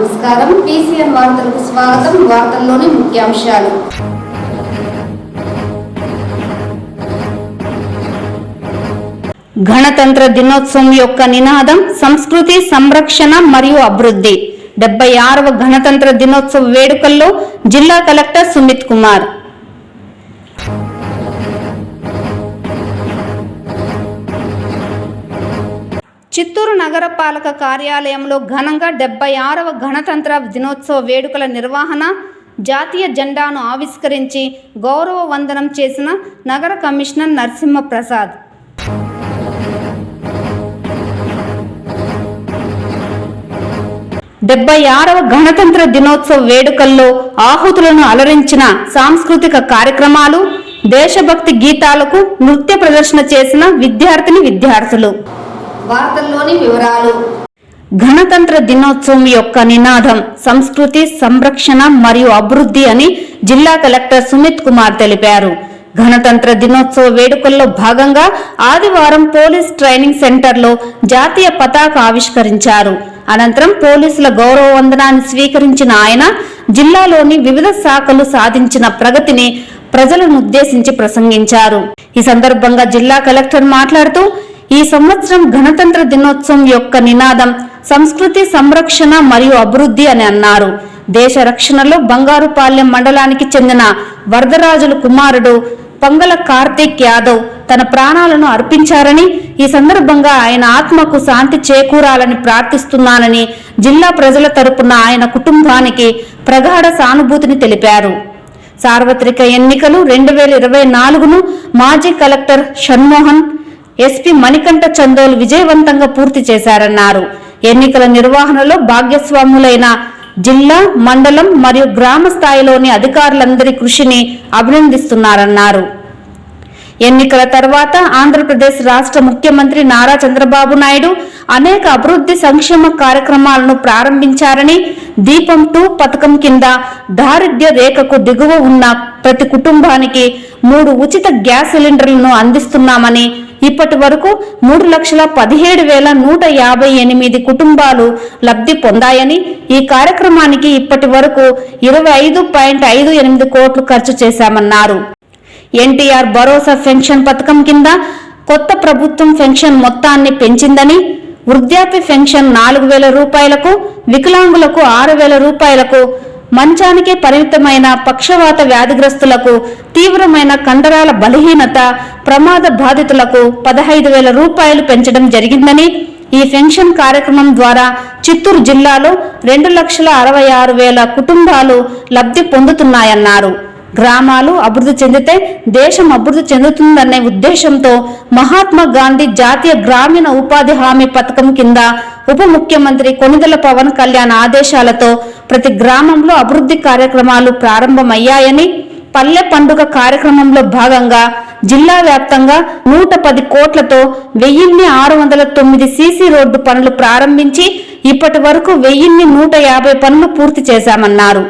నమస్కారం. పీసీఎన్ వార్తలకు స్వాగతం. వార్తల్లోని ముఖ్యాంశాలు. గణతంత్ర దినోత్సవం యొక్క నినాదం సంస్కృతి సంరక్షణ మరియు అభివృద్ధి. 76వ గణతంత్ర దినోత్సవ వేడుకల్లో జిల్లా కలెక్టర్ సుమిత్ కుమార్. చిత్తూరు నగరపాలక కార్యాలయంలో ఘనంగా 76వ గణతంత్ర దినోత్సవ వేడుకల నిర్వహణ, జాతీయ జెండాను ఆవిష్కరించి గౌరవ వందనం చేసిన నగర కమిషనర్ నరసింహప్రసాద్. గణతంత్ర దినోత్సవ వేడుకల్లో ఆహుతులను అలరించిన సాంస్కృతిక కార్యక్రమాలు, దేశభక్తి గీతాలకు నృత్య ప్రదర్శన చేసిన విద్యార్థులు. వార్తల్లోని వివరాలు. గణతంత్ర దినోత్సవం యొక్క నినాదం సంస్కృతి సంరక్షణ మరియు అభివృద్ధి అని జిల్లా కలెక్టర్ సుమిత్ కుమార్ తెలిపారు. గణతంత్ర దినోత్సవ వేడుకల్లో భాగంగా ఆదివారం పోలీస్ ట్రైనింగ్ సెంటర్లో జాతీయ పతాక ఆవిష్కరించారు. అనంతరం పోలీసుల గౌరవ వందనాన్ని స్వీకరించిన ఆయన జిల్లాలోని వివిధ శాఖలు సాధించిన ప్రగతిని ప్రజలను ఉద్దేశించి ప్రసంగించారు. ఈ సందర్భంగా జిల్లా కలెక్టర్ మాట్లాడుతూ, ఈ సంవత్సరం గణతంత్ర దినోత్సవం యొక్క నినాదం సంస్కృతి సంరక్షణ మరియు అభివృద్ధి అని అన్నారు. దేశ రక్షణలో బంగారుపాలెం మండలానికి చెందిన వరదరాజుల కుమారుడు పంగల కార్తీక్ యాదవ్ తన ప్రాణాలను అర్పించారని, ఈ సందర్భంగా ఆయన ఆత్మకు శాంతి చేకూరాలని ప్రార్థిస్తున్నానని జిల్లా ప్రజల తరపున ఆయన కుటుంబానికి ప్రగాఢ సానుభూతిని తెలిపారు. సార్వత్రిక ఎన్నికలు 2024ను మాజీ కలెక్టర్ షణ్మోహన్, ఎస్పీ మణికంఠ చందోల్ విజయవంతంగా పూర్తి చేశారన్నారు. ఎన్నికల నిర్వహణలో భాగస్వాములైన జిల్లా, మండలం మరియు గ్రామ స్థాయిలోని అధికారులందరి కృషిని అభినందిస్తున్నారన్నారు. ఎన్నికల తర్వాత ఆంధ్రప్రదేశ్ రాష్ట్ర ముఖ్యమంత్రి నారా చంద్రబాబు నాయుడు అనేక అభివృద్ధి సంక్షేమ కార్యక్రమాలను ప్రారంభించారని, దీపం 2 పథకం కింద దారిద్ర్య రేఖకు దిగువ ఉన్న ప్రతి కుటుంబానికి 3 ఉచిత గ్యాస్ సిలిండర్లను అందిస్తున్నామని, ఇప్పటి వరకు 3,17,158 కుటుంబాలు లబ్ధి పొందాయని, ఈ కార్యక్రమానికి ఇప్పటి వరకు 25.58 కోట్లు ఖర్చు చేశామన్నారు. ఎన్టీఆర్ భరోసా పెన్షన్ పథకం కింద కొత్త ప్రభుత్వం పెన్షన్ మొత్తాన్ని పెంచిందని, వృద్ధాప్య పెన్షన్ 4,000 రూపాయలకు, వికలాంగులకు 6,000 రూపాయలకు, మంచానికే పరిమితమైన పక్షవాత వ్యాధిగ్రస్తులకు, తీవ్రమైన కండరాల బలహీనత ప్రమాద బాధితులకు 15,000 రూపాయలు పెంచడం జరిగిందని, ఈ పెన్షన్ కార్యక్రమం ద్వారా చిత్తూరు జిల్లాలో 2,66,000 కుటుంబాలు లబ్ధి పొందుతున్నాయన్నారు. గ్రామాలు అభివృద్ధి చెందితే దేశం అభివృద్ధి చెందుతుందనే ఉద్దేశంతో మహాత్మా గాంధీ జాతీయ గ్రామీణ ఉపాధి హామీ పథకం కింద ఉప ముఖ్యమంత్రి కొణిదెల పవన్ కళ్యాణ్ ఆదేశాలతో ప్రతి గ్రామంలో అభివృద్ధి కార్యక్రమాలు ప్రారంభమయ్యాయని, పల్లె పండుగ కార్యక్రమంలో భాగంగా జిల్లా వ్యాప్తంగా 110 కోట్లతో 1,609 సీసీ రోడ్డు పనులు ప్రారంభించి ఇప్పటి వరకు 1,150 పనులు పూర్తి చేశామన్నారు.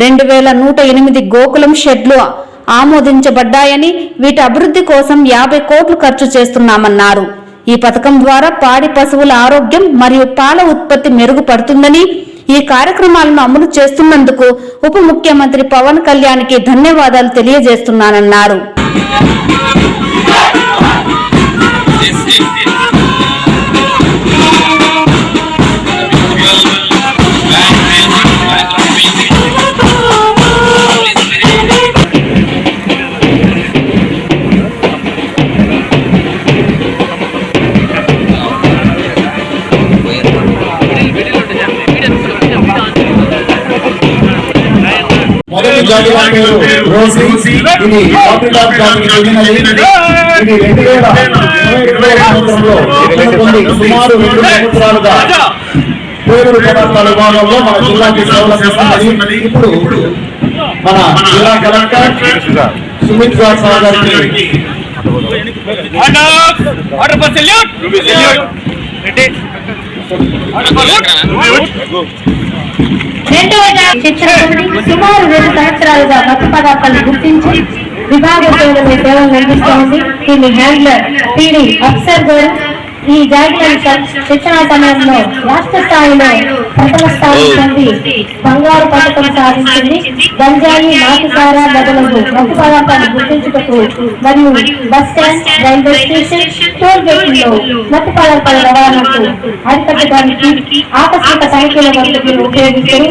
2,108 గోకులం షెడ్లు ఆమోదించబడ్డాయని, వీటి అభివృద్ధి కోసం 50 కోట్లు ఖర్చు చేస్తున్నామన్నారు. ఈ పథకం ద్వారా పాడి పశువుల ఆరోగ్యం మరియు పాల ఉత్పత్తి మెరుగుపడుతుందని, ఈ కార్యక్రమాలను అమలు చేస్తున్నందుకు ఉప ముఖ్యమంత్రి పవన్ కళ్యాణ్కి ధన్యవాదాలు తెలియజేస్తున్నానన్నారు. జాతి రోసి ఇది కాపీ టాప్ జాతికి చెందినది. ఇది 2022 సంవత్సరంలో సుమారు 2 సంవత్సరాలుగా పేరు పదార్థాల విభాగంలో మన జిల్లాకి సేవలు అందిస్తున్నది. ఇప్పుడు మన జిల్లా కలెక్టర్ సుమిత్ కుమార్ గారికి సుమారు 2 సంవత్సరాలుగా మత్స్య పదార్థాలను గుర్తించి విభాగ సేవలు అందిస్తోంది. దీన్ని హ్యాండ్లర్ టీడీ అఫ్సర్ గారు ఈ జాగ్రత్త శిక్షణ సమయంలో రాష్ట్ర స్థాయిలో ప్రథమ స్థాయి పొంది బంగారు పథకం సాధించింది. గంజాయి నాటుసారా మొదలగు మత్తు పదార్థాలు గుర్తించుటకు మరియు bus stand, railway station, toll గేట్లలో మత్తు పదార్థాల రవాణాకు అరికట్టడానికి ఆకస్మిక తనిఖీల పద్ధతిని ఉపయోగిస్తారు.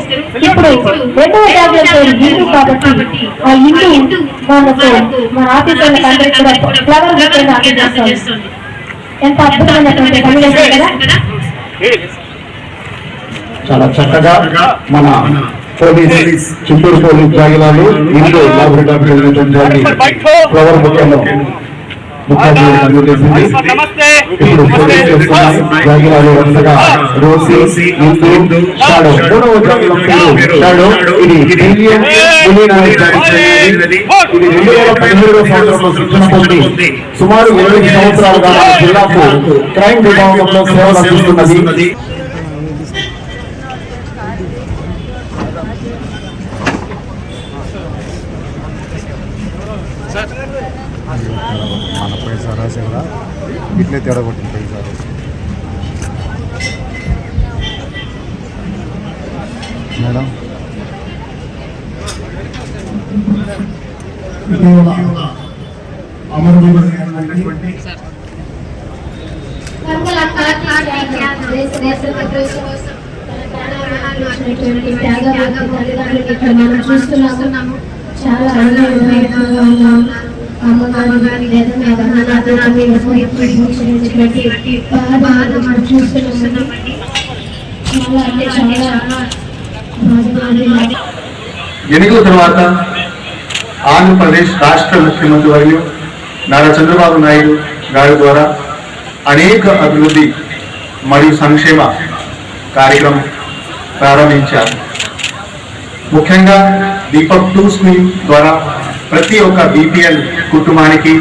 ఇప్పుడు రెండవ జాగ్రత్త హిందూ కాబట్టి ఆ హిందూ మనకు మన ఆఫీసర్లకు అందరికీ కూడా ఫ్లవర్ బుక్ అందజేస్తుంది. ఎంత అద్భుతమైనటువంటి సన్నివేశం కదా. చాలా చక్కగా మన పోలీస్ చిత్తూరు పోలీస్ జాగిలాలు ఇంట్లో ఫ్లవర్ బుక్లో అందజేసింది. ఇప్పుడు పోలీస్ జాగిలాలు వరుసగా రోసి, ఇందు, షాడో. మూడవ జాగిలం షాడో. ఇది ఇండియన్ ఇది 2017 సంవత్సరంలో శిక్షణ పొంది సుమారు 20 సంవత్సరాలుగా జిల్లాకు క్రైమ్ విభాగంలో సేవలు అందిస్తున్నది. మన పైసా రాసేదా ఇట్లే తేడా కొట్టింది పైసా మేడం. మనం చూస్తున్నాము. చాలా అమ్మగారు ఎన్నికల తర్వాత ఆంధ్రప్రదేశ్ రాష్ట్ర ముఖ్యమంత్రి వర్యులు నారా చంద్రబాబు నాయుడు గారి ద్వారా అనేక అభివృద్ధి మరియు సంక్షేమ కార్యక్రమం ప్రారంభించారు. ముఖ్యంగా దీపక్ 2 స్కీమ్ ద్వారా ప్రతి ఒక్క BPL కుటుంబానికి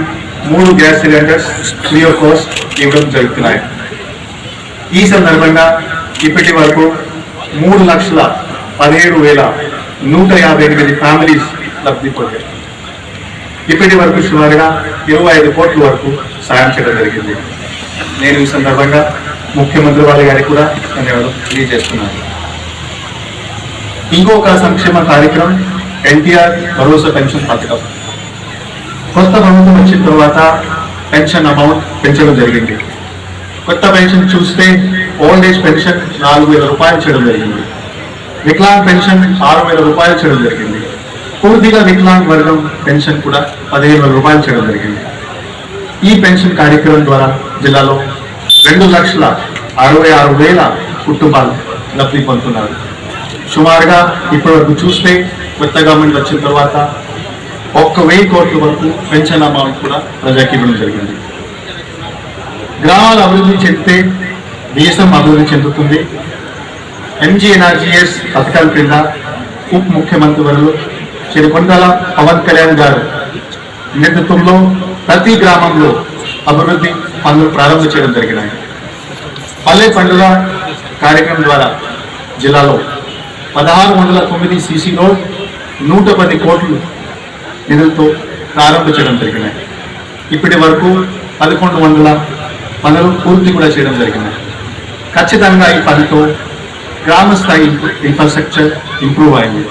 3 gas cylinders free of cost ఇవ్వడం జరుగుతున్నాయి. ఈ సందర్భంగా ఇప్పటి వరకు 3,17,158 ఫ్యామిలీస్ లబ్ధి పొందారు. ఇప్పటి వరకు సుమారుగా 25 కోట్ల వరకు సాయం చేయడం జరిగింది. నేను ఈ సందర్భంగా ముఖ్యమంత్రి వారి గారికి కూడా ధన్యవాదాలు తెలియజేస్తున్నాను. ఇంకొక సంక్షేమ కార్యక్రమం NTR భరోసా పెన్షన్ పథకం. కొత్త ప్రభుత్వం వచ్చిన తర్వాత పెన్షన్ అమౌంట్ పెంచడం జరిగింది. కొత్త పెన్షన్ చూస్తే ఓల్డ్ ఏజ్ పెన్షన్ 4,000 రూపాయలు చేయడం జరిగింది. వికలాంగ్ పెన్షన్ 6,000 రూపాయలు చేయడం జరిగింది. పూర్తిగా వికలాంగ్ వర్గం పెన్షన్ కూడా 15,000 రూపాయలు చేయడం జరిగింది. ఈ పెన్షన్ కార్యక్రమం ద్వారా జిల్లాలో 2,66,000 కుటుంబాలు లబ్ధి పొందుతున్నారు. సుమారుగా ఇప్పటి వరకు చూస్తే కొత్త గవర్నమెంట్ వచ్చిన తర్వాత 1,000 కోట్ల వరకు పెన్షన్ అమౌంట్ కూడా ప్రజలకు ఇవ్వడం జరిగింది. గ్రామాలు అభివృద్ధి చెందితే దేశం అభివృద్ధి చెందుతుంది. MGNRGS పథకాల క్రింద ఉప ముఖ్యమంత్రి వర్యులు శ్రీ కొండల పవన్ కళ్యాణ్ గారు నేతృత్వంలో ప్రతి గ్రామంలో అభివృద్ధి పనులు ప్రారంభం చేయడం జరిగినాయి. పల్లె పండుగ కార్యక్రమం ద్వారా జిల్లాలో 1,609 CC రోడ్ 110 కోట్లు నిధులతో ప్రారంభించడం జరిగినాయి. ఇప్పటి వరకు 1,100 పనులు పూర్తి కూడా చేయడం జరిగినాయి. ఖచ్చితంగా ఈ పనితో గ్రామ స్థాయి ఇన్ఫ్రాస్ట్రక్చర్ ఇంప్రూవ్ అయింది.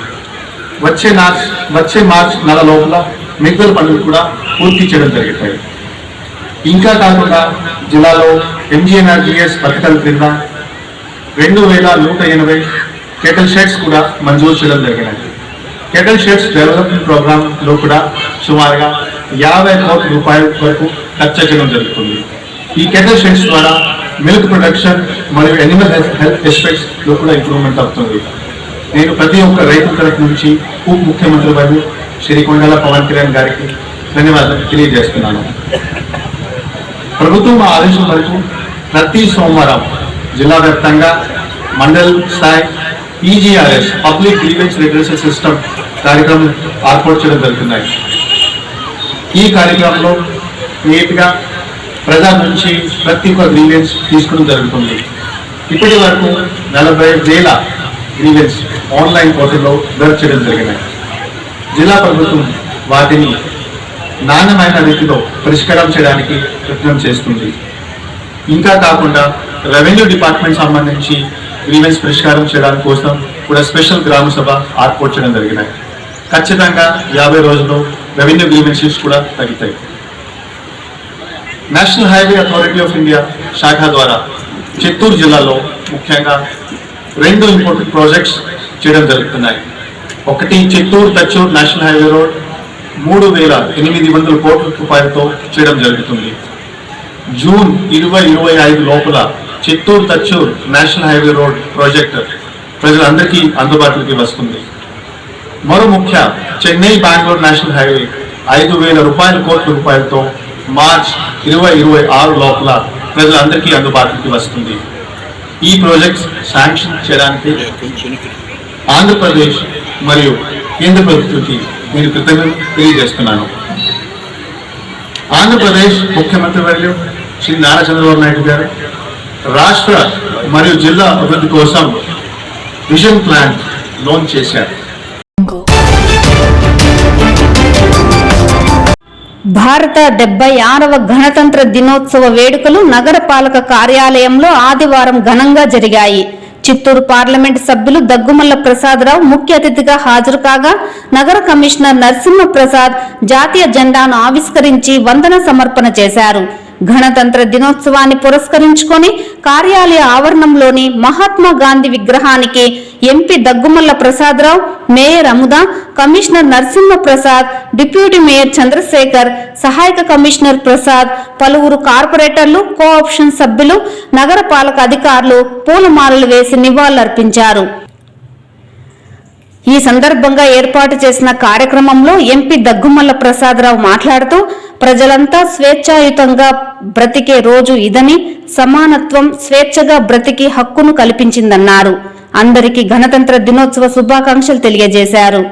వచ్చే మార్చ్ నెల లోపల మిగతా పనులు కూడా పూర్తి చేయడం జరుగుతాయి. ఇంకా కాకుండా జిల్లాలో MGNRGS పథకాల క్రింద 2,180 కేటల్ షెడ్స్ కూడా మంజూరు చేయడం జరిగినాయి. కేటల్ షెడ్స్ డెవలప్మెంట్ ప్రోగ్రామ్ లో కూడా సుమారుగా 50 కోట్ల రూపాయల వరకు ఖర్చు చేయడం జరుగుతుంది. ఈ కేటల్ షెడ్స్ ద్వారా మిల్క్ ప్రొడక్షన్ మరియు ఎనిమల్ హెల్త్ ఎస్పెక్ట్స్ లో కూడా ఇంప్రూవ్మెంట్ అవుతుంది. నేను ప్రతి ఒక్క రైతు తరఫు నుంచి ఉప ముఖ్యమంత్రి వర్యులు శ్రీ కొండల పవన్ కళ్యాణ్ గారికి ధన్యవాదాలు తెలియజేస్తున్నాను. ప్రభుత్వం ఆదేశం వరకు ప్రతి సోమవారం జిల్లా వ్యాప్తంగా మండల్ స్థాయి PGRS public grievance regulation system కార్యక్రమం ఏర్పాటు చేయడం జరుగుతున్నాయి. ఈ కార్యక్రమంలో నేరుగా ప్రజల నుంచి ప్రతి ఒక్క గ్రీవెన్స్ తీసుకోవడం జరుగుతుంది. ఇప్పటి వరకు 40,000 గ్రీవెన్స్ ఆన్లైన్ పోర్టల్లో దర్జ్ చేయడం జరిగినాయి. జిల్లా ప్రభుత్వం వాటిని నాణ్యమైన రీతిలో పరిష్కారం చేయడానికి ప్రయత్నం చేస్తుంది. ఇంకా కాకుండా రెవెన్యూ డిపార్ట్మెంట్ సంబంధించి గ్రీవెన్స్ పరిష్కారం చేయడానికి కోసం కూడా స్పెషల్ గ్రామ సభ ఏర్పాటు చేయడం జరిగినాయి. ఖచ్చితంగా 50 రోజుల్లో రెవెన్యూ గ్రీవెన్సెస్ కూడా తగ్గుతాయి. National highway authority of India శాఖ ద్వారా చిత్తూరు జిల్లాలో ముఖ్యంగా 2 ఇంపార్టెంట్ ప్రాజెక్ట్స్ చేయడం జరుగుతున్నాయి. ఒకటి Chittoor Thachur national highway road 3,800 కోట్ల రూపాయలతో చేయడం జరుగుతుంది. జూన్ 2025 లోపల Chittoor Thachur national highway road project ప్రజలందరికీ అందుబాటులోకి వస్తుంది. మరో ముఖ్య చెన్నై బెంగళూరు నేషనల్ హైవే 5,000 కోట్ల రూపాయలతో మార్చ్ 2026 లోపల ప్రజలందరికీ అందుబాటులోకి వస్తుంది. ఈ ప్రాజెక్ట్స్ శాంక్షన్ చేయడానికి ఆంధ్రప్రదేశ్ మరియు కేంద్ర ప్రభుత్వానికి నేను కృతజ్ఞతలు తెలియజేస్తున్నాను. ఆంధ్రప్రదేశ్ ముఖ్యమంత్రి వర్యులు శ్రీ నారా చంద్రబాబు నాయుడు గారు రాష్ట్ర మరియు జిల్లా అభివృద్ధి కోసం విజన్ ప్లాన్ లాంచ్ చేశారు. భారత 76వ గణతంత్ర దినోత్సవ వేడుకలు నగరపాలక కార్యాలయంలో ఆదివారం ఘనంగా జరిగాయి. చిత్తూరు పార్లమెంటు సభ్యులు దగ్గుమల్ల ప్రసాదరావు ముఖ్య అతిథిగా హాజరు కాగా నగర కమిషనర్ నరసింహ ప్రసాద్ జాతీయ జెండాను ఆవిష్కరించి వందన సమర్పణ చేశారు. గణతంత్ర దినోత్సవాన్ని పురస్కరించుకొని కార్యాలయ ఆవరణంలోని మహాత్మా గాంధీ విగ్రహానికి MP Daggumalla Prasadarao, mayor Amuda, commissioner Narasimha Prasad, deputy mayor Chandrasekhar, సహాయక కమిషనర్ ప్రసాద్, పలువురు కార్పొరేటర్లు, కోఆప్షన్ సభ్యులు, నగరపాలక అధికారులు పూలమాలలు వేసి నివాళులర్పించారు. ఈ సందర్భంగా ఏర్పాటు చేసిన కార్యక్రమంలో ఎంపీ దగ్గుమల్ల ప్రసాదరావు మాట్లాడుతూ ప్రజలంతా స్వేచ్ఛాయుతంగా బ్రతికే రోజు ఇదని, సమానత్వం, స్వేచ్ఛగా బ్రతికి హక్కును కల్పించిందన్నారు. అందరికీ గణతంత్ర దినోత్సవ శుభాకాంక్షలు తెలియజేశారు.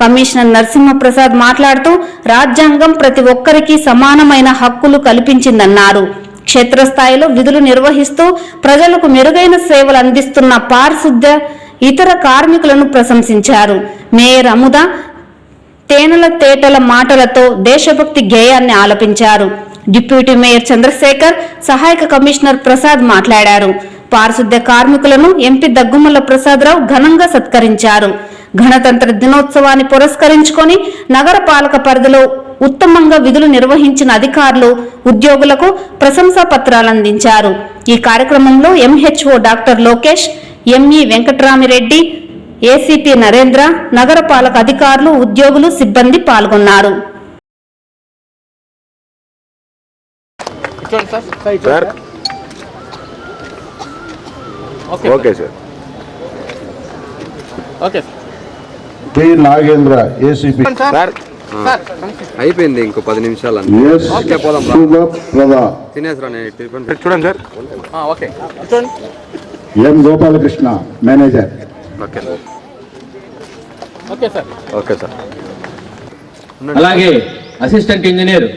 కమిషనర్ నరసింహప్రసాద్ మాట్లాడుతూ రాజ్యాంగం ప్రతి ఒక్కరికి సమానమైన హక్కులు కల్పించిందన్నారు. క్షేత్రస్థాయిలో విధులు నిర్వహిస్తూ ప్రజలకు మెరుగైన సేవలు అందిస్తున్న పారిశుద్ధ్య ఇతర కార్మికులను ప్రశంసించారు. మేయర్ అముద తేనెల తేటల మాటలతో దేశభక్తి గేయాన్ని ఆలపించారు. డిప్యూటీ మేయర్ చంద్రశేఖర్, సహాయక కమిషనర్ ప్రసాద్ మాట్లాడారు. పారిశుద్ధ్య కార్మికులను ఎంపీ దగ్గుమల్ల ప్రసాదరావు ఘనంగా సత్కరించారు. గణతంత్ర దినోత్సవాన్ని పురస్కరించుకొని నగరపాలక పరిధిలో ఉత్తమంగా విధులు నిర్వహించిన అధికారులు, ఉద్యోగులకు ప్రశంసా పత్రాలు అందించారు. ఈ కార్యక్రమంలో MHO doctor Lokesh, ME Venkatramireddy, ACP Narendra, నగరపాలక అధికారులు, ఉద్యోగులు, సిబ్బంది పాల్గొన్నారు. P Nagendra, ACP. అయిపోయింది, ఇంకో 10 నిమిషాలు తినేసరా. చూడండి sir. Okay, M Gopalakrishna, manager. Okay sir. అలాగే assistant engineer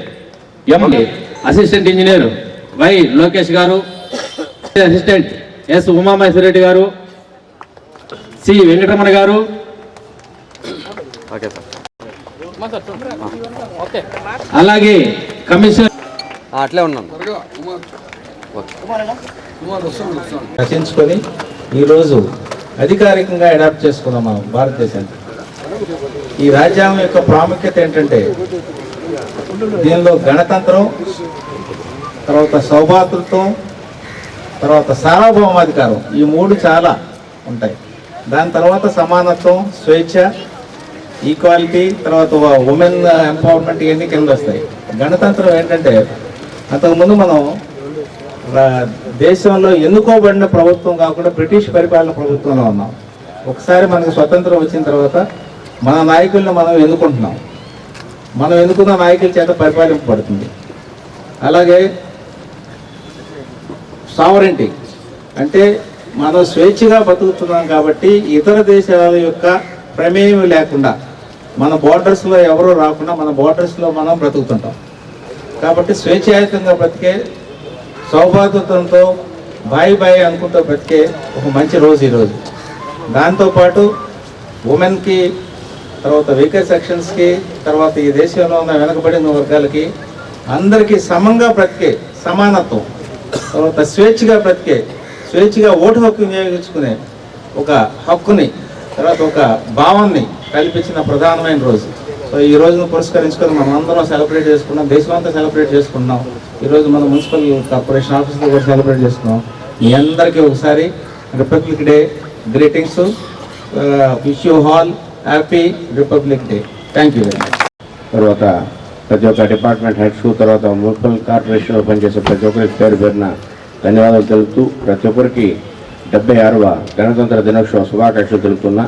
assistant engineer Y Lokesh garu, assistant yes Uma Maheswara Reddy గారు, సి వెంకటరమణ గారు. Okay sir. అలాగే కమిషనర్ అట్లే ఉన్నాను. రచించుకొని ఈరోజు అధికారికంగా అడాప్ట్ చేసుకున్నాం మనం భారతదేశానికి. ఈ రాజ్యాంగం యొక్క ప్రాముఖ్యత ఏంటంటే దీనిలో గణతంత్రం, తర్వాత సౌభాతృత్వం, తర్వాత సార్వభౌమాధికారం, ఈ 3 చాలా ఉంటాయి. దాని తర్వాత సమానత్వం, స్వేచ్ఛ, ఈక్వాలిటీ, తర్వాత ఉమెన్ ఎంపవర్మెంట్, ఇవన్నీ కింద వస్తాయి. గణతంత్రం ఏంటంటే అంతకుముందు మనం దేశంలో ఎన్నుకోబడిన ప్రభుత్వం కాకుండా బ్రిటిష్ పరిపాలన ప్రభుత్వంలో ఉన్నాం. ఒకసారి మనకు స్వతంత్రం వచ్చిన తర్వాత మన నాయకులను మనం ఎన్నుకుంటున్నాం. మనం ఎన్నుకున్న నాయకుల చేత పరిపాలింపబడుతుంది. అలాగే సావరెంటీ అంటే మనం స్వేచ్ఛగా బతుకుతున్నాం కాబట్టి ఇతర దేశాల యొక్క ప్రమేయం లేకుండా మన బోర్డర్స్లో ఎవరూ రాకుండా మన బోర్డర్స్లో మనం బ్రతుకుతుంటాం. కాబట్టి స్వేచ్ఛాయుతంగా బ్రతికే, సౌభాగ్యతంతో బాయి అనుకుంటూ బ్రతికే ఒక మంచి రోజు ఈరోజు. దాంతోపాటు ఉమెన్కి, తర్వాత వీకర్ సెక్షన్స్కి, తర్వాత ఈ దేశంలో ఉన్న వెనకబడిన వర్గాలకి అందరికీ సమంగా బ్రతికే సమానత్వం, తర్వాత స్వేచ్ఛగా బ్రతికే, స్వేచ్ఛగా ఓటు హక్కు వినియోగించుకునే ఒక హక్కుని, తర్వాత ఒక భావాన్ని కల్పించిన ప్రధానమైన రోజు. సో ఈ రోజును పురస్కరించుకొని మనం అందరం సెలబ్రేట్ చేసుకున్నాం, దేశమంతా సెలబ్రేట్ చేసుకున్నాం. ఈరోజు మన మున్సిపల్ కార్పొరేషన్ ఆఫీస్లో కూడా సెలబ్రేట్ చేసుకున్నాం. మీ అందరికీ ఒకసారి republic day greetings. Wish you all happy republic day. Thank you very much. తర్వాత ప్రతి ఒక్క డిపార్ట్మెంట్ హెడ్స్, తర్వాత మున్సిపల్ కార్పొరేషన్లో పనిచేసే ప్రతి ఒక్కరికి పేరు పేరున ధన్యవాదాలు తెలుపుతూ ప్రతి ఒక్కరికి 76వ గణతంత్ర దినోత్సవ శుభాకాంక్షలు తెలుపుతున్నా.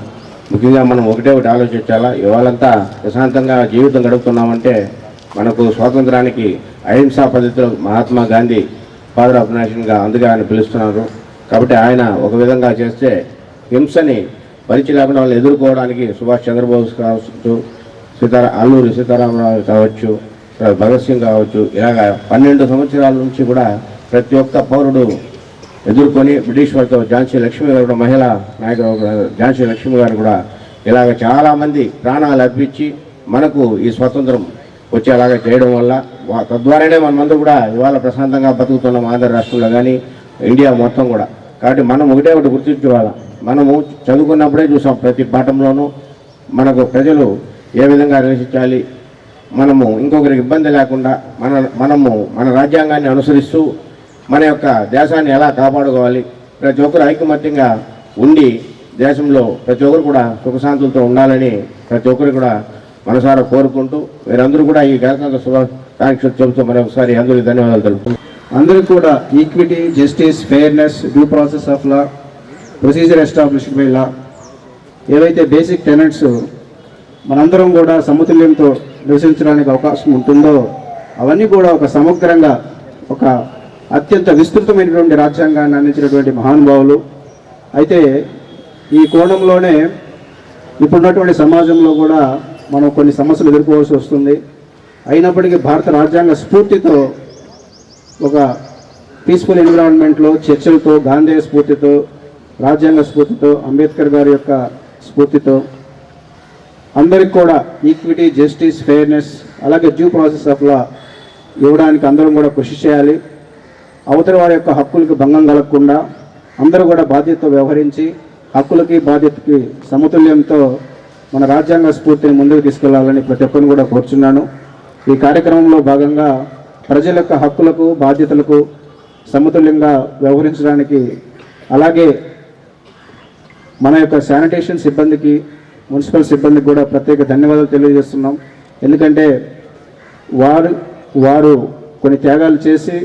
ముఖ్యంగా మనం ఒకటి ఆలోచించాలా, ఇవాళంతా ప్రశాంతంగా జీవితం గడుపుతున్నామంటే మనకు స్వాతంత్రానికి అహింసా పద్ధతిలో మహాత్మా గాంధీ ఫాదర్ ఆఫ్ నేషన్గా అందుకే ఆయన పిలుస్తున్నారు. కాబట్టి ఆయన ఒక విధంగా చేస్తే హింసని పరిచయం లేకుండా వాళ్ళని ఎదుర్కోవడానికి సుభాష్ చంద్రబోస్ కావచ్చు, అల్లూరి సీతారామరావు కావచ్చు, భగత్ సింగ్ కావచ్చు, ఇలాగ 12 సంవత్సరాల నుంచి కూడా ప్రతి ఒక్క పౌరుడు ఎదుర్కొని బ్రిటిష్ వారితో ఝాన్సీ లక్ష్మి గారు కూడా, మహిళా నాయకుడు ఝాన్సీ లక్ష్మి గారు కూడా ఇలాగ చాలామంది ప్రాణాలు అర్పించి మనకు ఈ స్వతంత్రం వచ్చేలాగా చేయడం వల్ల తద్వారానే మనమందరూ కూడా ఇవాళ ప్రశాంతంగా బతుకుతున్నాం ఆంధ్ర రాష్ట్రంలో కానీ ఇండియా మొత్తం కూడా. కాబట్టి మనం ఒకటి గుర్తించుకోవాలి. మనము చదువుకున్నప్పుడే చూసాం ప్రతి పాఠంలోనూ మనకు ప్రజలు ఏ విధంగా నివసించాలి, మనము ఇంకొకరికి ఇబ్బంది లేకుండా మనము మన రాజ్యాంగాన్ని అనుసరిస్తూ మన యొక్క దేశాన్ని ఎలా కాపాడుకోవాలి, ప్రతి ఒక్కరు ఐకమత్యంగా ఉండి దేశంలో ప్రతి ఒక్కరు కూడా సుఖశాంతులతో ఉండాలని ప్రతి ఒక్కరు కూడా మనసారా కోరుకుంటూ మీరందరూ కూడా ఈ గణతంత్ర శుభాకాంక్షలు చెబుతూ మరొకసారి అందరికీ ధన్యవాదాలు తెలుపుతున్నాను. అందరికీ కూడా equity, justice, fairness, due process of law, procedure established by law, ఏవైతే బేసిక్ టెనెట్స్ మనందరం కూడా సమతుల్యంతో నివసించడానికి అవకాశం ఉంటుందో అవన్నీ కూడా ఒక సమగ్రంగా ఒక అత్యంత విస్తృతమైనటువంటి రాజ్యాంగాన్ని అందించినటువంటి మహానుభావులు. అయితే ఈ కోణంలోనే ఇప్పుడున్నటువంటి సమాజంలో కూడా మనం కొన్ని సమస్యలు ఎదుర్కోవాల్సి వస్తుంది. అయినప్పటికీ భారత రాజ్యాంగ స్ఫూర్తితో, ఒక పీస్ఫుల్ ఎన్విరాన్మెంట్లో చర్చలతో, గాంధేయ స్ఫూర్తితో, రాజ్యాంగ స్ఫూర్తితో, అంబేద్కర్ గారి యొక్క స్ఫూర్తితో అందరికి కూడా ఈక్విటీ, జస్టిస్, ఫెయిర్నెస్ అలాగే డ్యూ ప్రాసెస్ ఆఫ్ లా ఇవ్వడానికి అందరం కూడా కృషి చేయాలి. అవతల వారి యొక్క హక్కులకు భంగం కలగకుండా అందరూ కూడా బాధ్యతతో వ్యవహరించి హక్కులకి బాధ్యతకి సమతుల్యంతో మన రాజ్యాంగ స్ఫూర్తిని ముందుకు తీసుకెళ్లాలని ప్రతి ఒక్కరిని కూడా కోరుచున్నాను. ఈ కార్యక్రమంలో భాగంగా ప్రజల యొక్క హక్కులకు బాధ్యతలకు సమతుల్యంగా వ్యవహరించడానికి, అలాగే మన యొక్క శానిటేషన్ సిబ్బందికి, మున్సిపల్ సిబ్బందికి కూడా ప్రత్యేక ధన్యవాదాలు తెలియజేస్తున్నాం. ఎందుకంటే వారు కొన్ని త్యాగాలు చేసి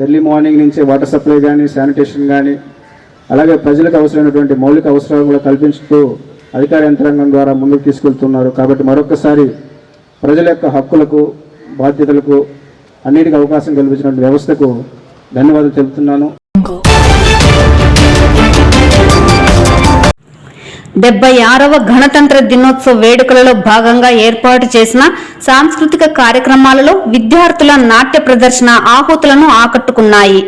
ఎర్లీ మార్నింగ్ నుంచే వాటర్ సప్లై కానీ, శానిటేషన్ కానీ, అలాగే ప్రజలకు అవసరమైనటువంటి మౌలిక అవసరాలు కూడా కల్పించుతూ అధికార యంత్రాంగం ద్వారా ముందుకు తీసుకెళ్తున్నారు. కాబట్టి మరొకసారి ప్రజల యొక్క హక్కులకు, బాధ్యతలకు అన్నిటికీ అవకాశం కల్పించినటువంటి వ్యవస్థకు ధన్యవాదాలు తెలుపుతున్నాను. 76వ గణతంత్ర దినోత్సవ వేడుకలలో భాగంగా ఏర్పాటు చేసిన సాంస్కృతిక కార్యక్రమాలలో విద్యార్థుల నాట్య ప్రదర్శన ఆహుతులను ఆకట్టుకున్నాయి.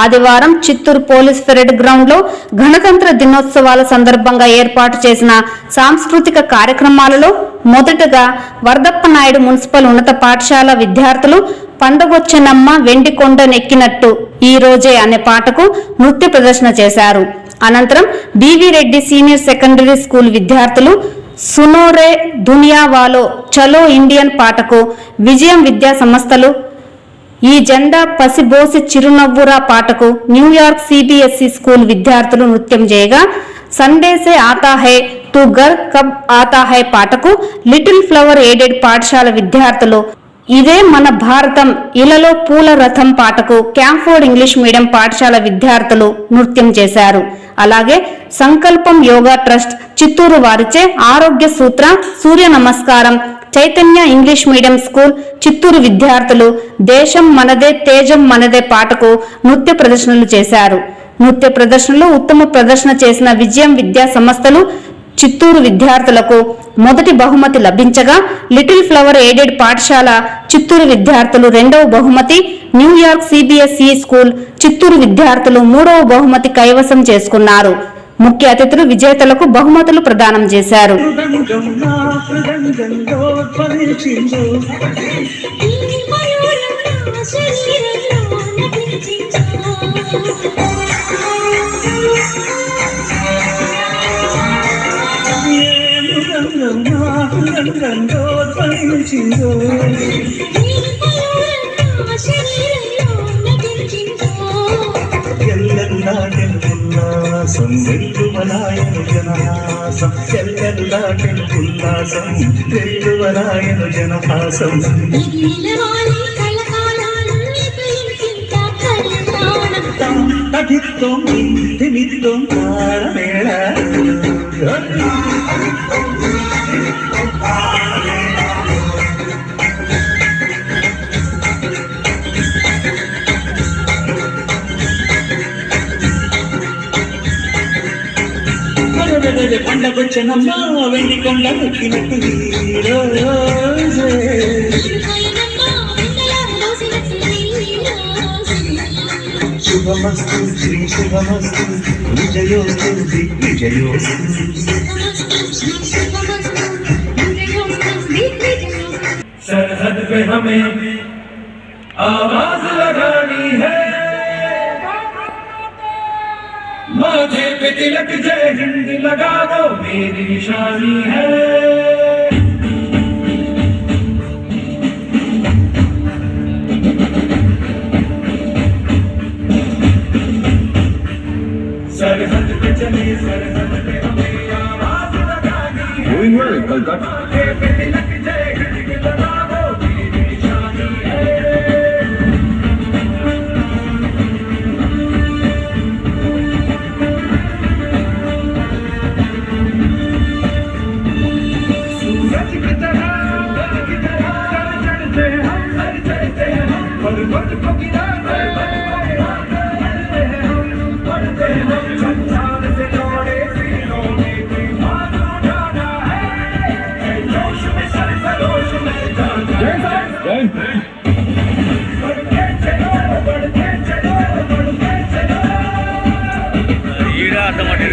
ఆదివారం చిత్తూరు పోలీస్ పెరేడ్ గ్రౌండ్ లో గణతంత్ర దినోత్సవాల సందర్భంగా ఏర్పాటు చేసిన సాంస్కృతిక కార్యక్రమాలలో మొదటగా వరదప్పనాయుడు మున్సిపల్ ఉన్నత పాఠశాల విద్యార్థులు పండగొచ్చనమ్మ వెండికొండ నెక్కినట్టు ఈ రోజే అనే పాటకు నృత్య ప్రదర్శన చేశారు. అనంతరం BV Reddy senior secondary school విద్యార్థులు సునోరే దునియా వాలో చలో ఇండియన్ పాటకు విజయం విద్యా సంస్థలు ఈ జెండా పసిబోసి చిరునవ్వురా పాటకు న్యూయార్క్ సిబిఎస్ఈ స్కూల్ విద్యార్థులు నృత్యం చేయగా సండే సే ఆతా హై టు గర్ కబ్ ఆతా హై పాటకు లిటిల్ ఫ్లవర్ ఎయిడెడ్ పాఠశాల విద్యార్థులు ఇదే మన భారతం ఇలలో పూల రథం పాటకు క్యాంఫోర్డ్ ఇంగ్లీష్ మీడియం పాఠశాల విద్యార్థులు నృత్యం చేశారు. అలాగే సంకల్పం యోగా ట్రస్ట్ చిత్తూరు వారిచే ఆరోగ్య సూత్ర, సూర్య నమస్కారం, Chaitanya English medium school Chittoor విద్యార్థులు దేశం మనదే తేజం మనదే పాటకు నృత్య ప్రదర్శనలు చేశారు. నృత్య ప్రదర్శనలో ఉత్తమ ప్రదర్శన చేసిన విజయం విద్యా సంస్థలు చిత్తూరు విద్యార్థులకు మొదటి బహుమతి లభించగా లిటిల్ ఫ్లవర్ ఎయిడెడ్ పాఠశాల చిత్తూరు విద్యార్థులు రెండవ బహుమతి, న్యూయార్క్ సిబిఎస్ఈ స్కూల్ చిత్తూరు విద్యార్థులు మూడవ బహుమతి కైవసం చేసుకున్నారు. ముఖ్య అతిథులు విజేతలకు బహుమతులు ప్రదానం చేశారు. ఈ ఉల్లాసం వెల్లువలాయను జనహాసం ఎల్లెల్లాటెను ఉల్లాసం వెల్లువలాయను జనహాసం తదిత్తం తిమిత్తం తాళమేళ పండగొచ్చనమ్మా వెండి కొండ ఎక్కినట్టు శుభమస్తు శ్రీ శుభమస్తు విజయోస్తు దిగ్విజయోస్తు सरहद पे हमें आवाज लगानी है माथे पे तिलक जय हिंद लगा दो मेरी निशानी है सरहद पे चले सरहद पे हमें आवाज लगानी है माथे पे तिलक जय हिंद लगा दो मेरी निशानी है सूरज की तरह चढ़ते हम सर चढ़ते हम पर्वत को गिराते बढ़ते हम चट्टान से लौटे सीनों में तूफान उठाना है जोश में सरफरोश में जाना है बढ़ते चलो बढ़ते चलो बढ़ते चलो ఈడా టమాటా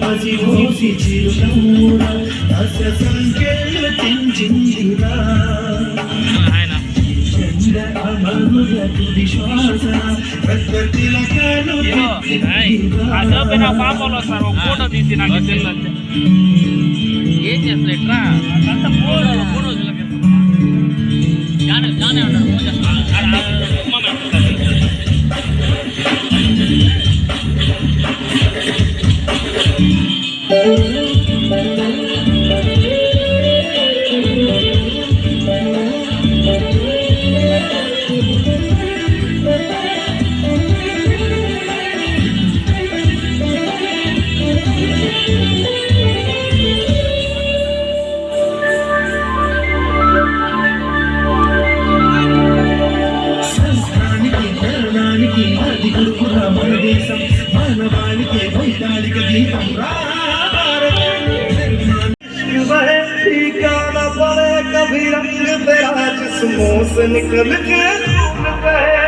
పసి పోసి చిరునవ్వున అస సంఖ్యలు తెంచిందిరా చంద్ర అమరుల తుది శ్వాస ప్రకృతిలకను నా పాపలో సార్ ఒక ఫోటో తీసి నాకు చెల్లంటే ఏం చేస్తారు ఎట్లా అంత ఫోటో జానే ఉంటాడు మన దేశం మానవాళికి వైతాళిక గీతం गाना पड़े कभी रंग तेरा जिस्मों से निकल के खून बहे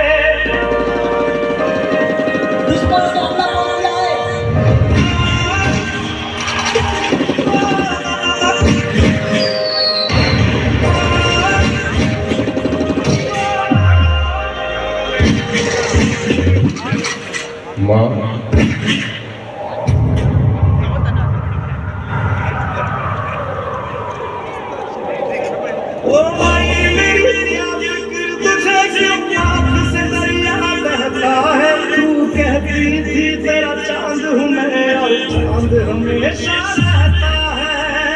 हमेशा रहता है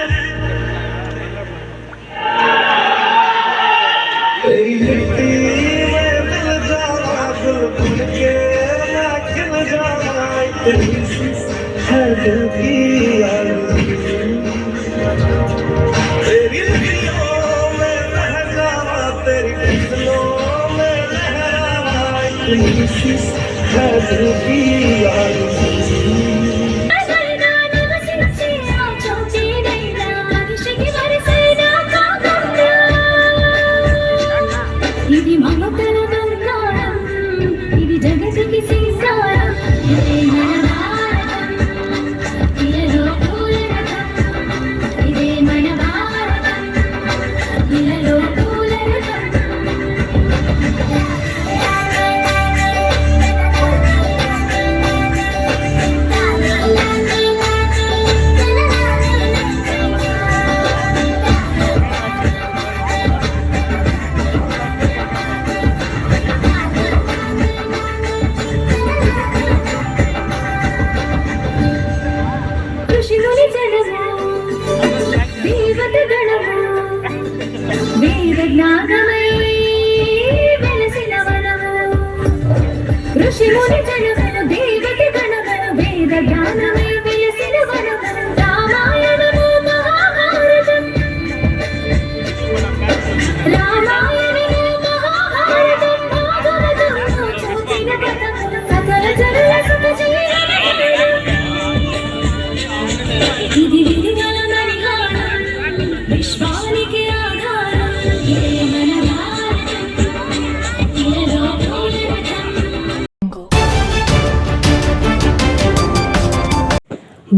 तेरी मिट्टी में मिल जाना दिल खुल के मैं खिल जाना तेरी है दिल की तेरी नदियों में बह जाना तेरी फसलों में लहराना तेरी है दिल की आरज़ू। ఇది మమతల బంగారం, ఇది జగతికి సింగారం, ఇదే మన భారతం, ఇలలో పూలరథం, ఇదే మన భారతం, ఇలలో పూలరథం. ఋషిముని జనము, దేవత గణము, వేద జ్ఞానమై వెలసిన వనము. ఋషిముని జనము, దేవత గణము, వేద జ్ఞానమై వెలసిన వనము. రామాయణము మహాభారతం, రామాయణము మహాభారతం, భాగవతము చూపిన పథము, సకల జనుల సుఖ జీవన ఇది విధిగల పరిహారం, విశ్వానికి ఆధారం, ఇదే మన భారతం, ఇలలో పూలరథం.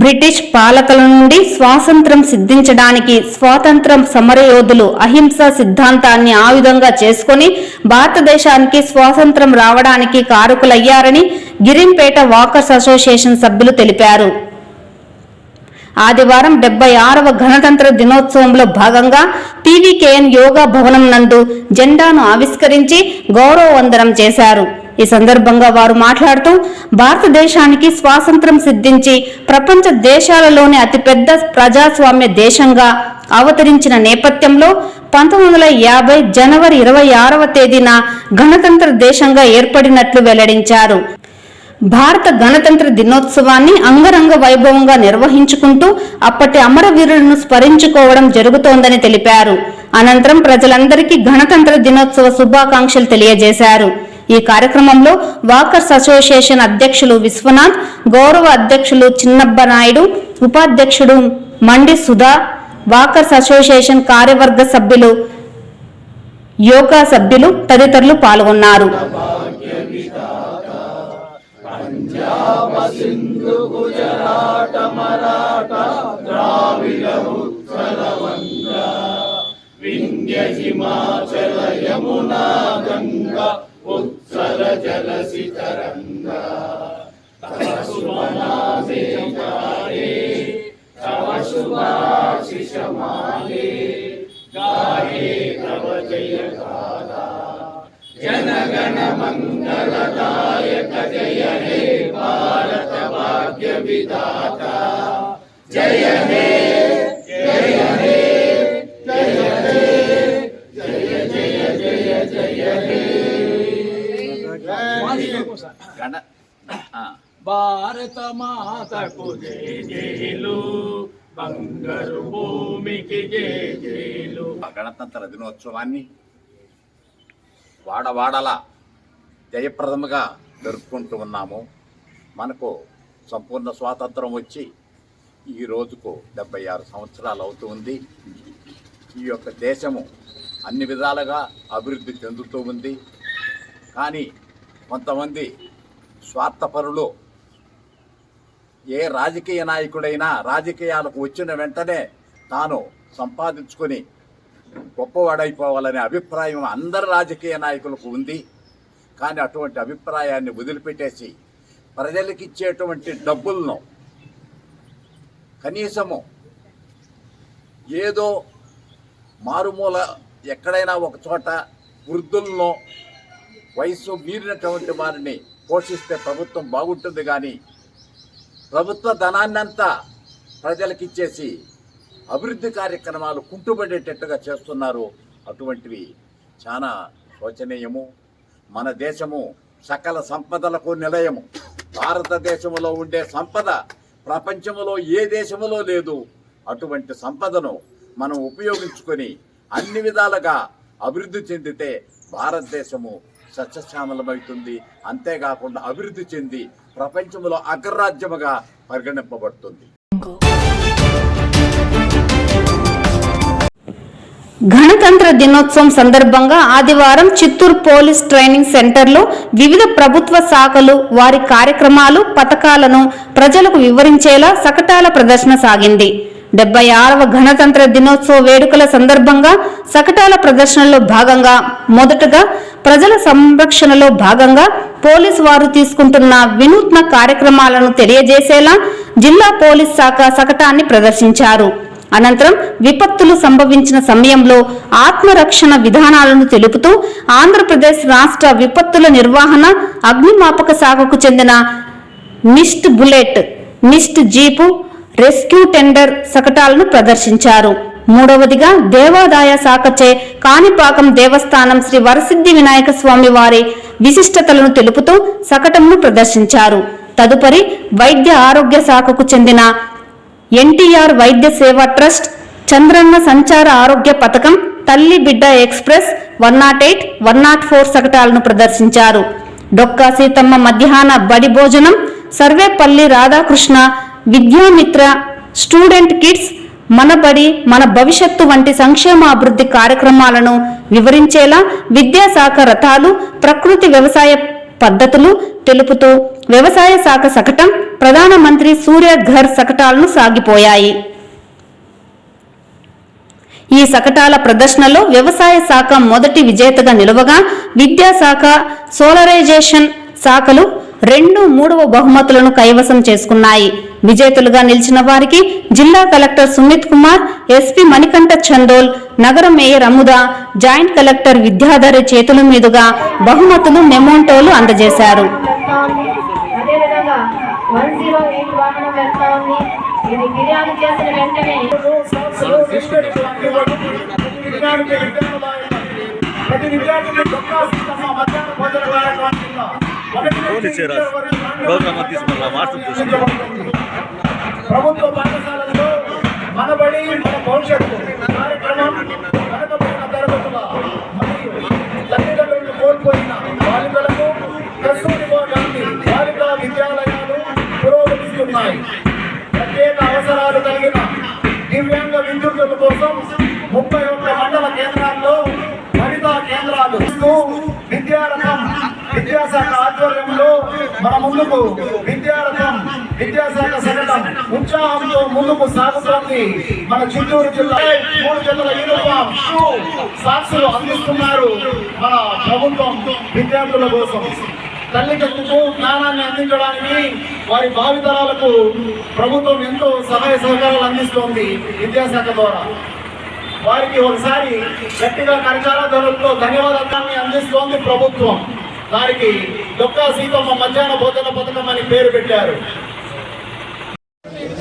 బ్రిటిష్ పాలకుల నుండి స్వాతంత్రం సిద్ధించడానికి స్వాతంత్రం సమరయోధులు అహింసా సిద్ధాంతాన్ని ఆయుధంగా చేసుకుని భారతదేశానికి స్వాతంత్రం రావడానికి కారకులయ్యారని గిరింపేట వాకర్స్ అసోసియేషన్ సభ్యులు తెలిపారు. ఆదివారం 76వ గణతంత్ర దినోత్సవంలో భాగంగా పీవీకేఎన్ యోగా భవనం నందు జెండాను ఆవిష్కరించి గౌరవ వందనం చేశారు. ఈ సందర్భంగా వారు మాట్లాడుతూ భారతదేశానికి స్వాతంత్రం సిద్ధించి ప్రపంచ దేశాలలోని అతిపెద్ద ప్రజాస్వామ్య దేశంగా అవతరించిన నేపథ్యంలో 1950 జనవరి 26వ తేదీన గణతంత్ర దేశంగా ఏర్పడినట్లు వెల్లడించారు. భారత గణతంత్ర దినోత్సవాన్ని అంగరంగ వైభవంగా నిర్వహించుకుంటూ అప్పటి అమరవీరులను స్మరించుకోవడం జరుగుతోందని తెలిపారు. అనంతరం ప్రజలందరికీ గణతంత్ర దినోత్సవ శుభాకాంక్షలు తెలియజేశారు. ఈ కార్యక్రమంలో వాకర్స్ అసోసియేషన్ అధ్యక్షులు విశ్వనాథ్, గౌరవ అధ్యక్షులు చిన్నబ్బనాయుడు, ఉపాధ్యక్షుడు మండి సుధా, వాకర్స్ అసోసియేషన్ కార్యవర్గ సభ్యులు, యోగా సభ్యులు తదితరులు పాల్గొన్నారు. పంజాబ సింధు గుజరాట మరాఠ ద్రావిడ ఉత్కల వంగ వింధ్య హిమాచల యమునా గంగా ఉత్సల జలసి తరంగా తవ శుభనామే గాయే తవ శుభాశిష మాగే గాయే తవ జయ గాథా जनगण मंगलदायक जय हे भारत भाग्य विधाता जय हे जय हे जय हे जय जय जय जय हे భారత మాతకు జయ జయలు బంగారు భూమికి జయ జయలు. గణతంత్ర దినోత్సవాన్ని వాడవాడలా జయప్రదముగా జరుపుకుంటూ ఉన్నాము. మనకు సంపూర్ణ స్వాతంత్రం వచ్చి ఈ రోజుకు 76 సంవత్సరాలు అవుతూ ఉంది. ఈ యొక్క దేశము అన్ని విధాలుగా అభివృద్ధి చెందుతూ ఉంది. కానీ కొంతమంది స్వార్థపరులు ఏ రాజకీయ నాయకుడైనా రాజకీయాలకు వచ్చిన వెంటనే తాను సంపాదించుకొని గొప్పవాడైపోవాలనే అభిప్రాయం అందరు రాజకీయ నాయకులకు ఉంది. కానీ అటువంటి అభిప్రాయాన్ని వదిలిపెట్టేసి ప్రజలకు ఇచ్చేటువంటి డబ్బులను కనీసము ఏదో మారుమూల ఎక్కడైనా ఒక చోట వృద్ధులను వయసు మీరినటువంటి వారిని పోషిస్తే ప్రభుత్వం బాగుంటుంది. కానీ ప్రభుత్వ ధనాన్నంతా ప్రజలకు ఇచ్చేసి అభివృద్ధి కార్యక్రమాలు కుంటుపడేటట్టుగా చేస్తున్నారు. అటువంటివి చాలా శోచనీయము. మన దేశము సకల సంపదలకు నిలయము. భారతదేశంలో ఉండే సంపద ప్రపంచంలో ఏ దేశంలో లేదు. అటువంటి సంపదను మనం ఉపయోగించుకొని అన్ని విధాలుగా అభివృద్ధి చెందితే భారతదేశము సస్యశ్యామలమవుతుంది. అంతేకాకుండా అభివృద్ధి చెంది ప్రపంచంలో అగ్రరాజ్యముగా పరిగణింపబడుతుంది. గణతంత్ర దినోత్సవం సందర్భంగా ఆదివారం చిత్తూరు పోలీస్ ట్రైనింగ్ సెంటర్లో వివిధ ప్రభుత్వ శాఖలు వారి కార్యక్రమాలు పథకాలను ప్రజలకు వివరించేలా శకటాల ప్రదర్శన సాగింది. 76వ గణతంత్ర దినోత్సవ వేడుకల సందర్భంగా శకటాల ప్రదర్శనలో భాగంగా మొదటగా ప్రజల సంరక్షణలో భాగంగా పోలీసు వారు తీసుకుంటున్న వినూత్న కార్యక్రమాలను తెలియజేసేలా జిల్లా పోలీస్ శాఖ శకటాన్ని ప్రదర్శించారు. అనంతరం విపత్తులు సంభవించిన సమయంలో ఆత్మరక్షణ విధానాలను తెలుపుతూ ఆంధ్రప్రదేశ్ రాష్ట్ర విపత్తుల నిర్వహణ అగ్నిమాపక శాఖకు చెందిన mist bullet, mist jeep, rescue tender శకటాలను ప్రదర్శించారు. మూడవదిగా దేవాదాయ శాఖచే కాణిపాకం దేవస్థానం శ్రీ వరసిద్ధి వినాయక స్వామి వారి విశిష్టతలను తెలుపుతూ శకటంను ప్రదర్శించారు. తదుపరి వైద్య ఆరోగ్య శాఖకు చెందిన ఎన్టీఆర్ వైద్య సేవా ట్రస్ట్, చంద్రన్న సంచార ఆరోగ్య పథకం, తల్లి బిడ్డ ఎక్స్ప్రెస్, 108, 104 శకటాలను ప్రదర్శించారు. డొక్కా సీతమ్మ మధ్యాహ్న బడి భోజనం, సర్వేపల్లి రాధాకృష్ణ విద్యామిత్ర, స్టూడెంట్ కిడ్స్, మనబడి మన భవిష్యత్తు వంటి సంక్షేమాభివృద్ధి కార్యక్రమాలను వివరించేలా విద్యాశాఖ రథాలు, ప్రకృతి వ్యవసాయ పద్ధతులు తెలుపుతూ వ్యవసాయ శాఖ శకటం, ప్రధానమంత్రి సూర్య ఘర్ శకటాలను సాగిపోయాయి. ఈ శకటాల ప్రదర్శనలో వ్యవసాయ శాఖ మొదటి విజేతగా నిలువగా విద్యాశాఖ, సోలరైజేషన్ శాఖలు 2, 3వ బహుమతులను కైవసం చేసుకున్నాయి. విజేతలుగా నిలిచిన వారికి జిల్లా కలెక్టర్ సుమిత్ కుమార్, ఎస్పీ మణికంఠ చందోల్, నగర mayor Amuda, joint collector Vidyadhari చేతుల మీదుగా బహుమతులు, మెమోంటోలు అందజేశారు. అదేవిధంగా 108 వాహనం వెళ్తా ఉంది. ఇది ఫిర్యాదు చేసిన వెంటనే ప్రతి విద్యార్థిని డొక్కా సీతమ్మ మధ్యాహ్న భోజన కార్యక్రమంలో ప్రభుత్వ పాఠశాలల్లో మనబడి మన భవిష్యత్తు కార్యక్రమం వెనకబడిన తరగతుల మరియు తల్లిదండ్రులను కోల్పోయిన బాలికలకు కస్తూరిబా గాంధీ బాలికా విద్యాలయాలు పురోగమిస్తున్నాయి. ప్రత్యేక అవసరాలు కలిగిన దివ్యాంగ విద్యార్థుల కోసం 31 మండల కేంద్రాల్లో వనితా కేంద్రాలు విద్యారథం విద్యాశాఖ ఆధ్వర్యంలో మన ముందుకు విద్యారథం విద్యాశాఖ శకటం ఉత్సాహంతో ముందుకు సాగుతోంది. మన చిత్తూరు జిల్లా 3 జతల యూనిఫామ్, షూ, సాక్సులు అందిస్తున్నారు మన ప్రభుత్వం విద్యార్థుల కోసం. తల్లిదండ్రులకు జ్ఞానాన్ని అందించడానికి వారి భావితరాలకు ప్రభుత్వం ఎంతో సహాయ సహకారాలు అందిస్తోంది విద్యాశాఖ ద్వారా. వారికి ఒకసారి గట్టిగా కరచాల ధరలతో ధన్యవాదాన్ని అందిస్తోంది ప్రభుత్వం. దానికి డొక్కా సీతమ్మ మధ్యాహ్న భోజన పథకం అని పేరు పెట్టారు.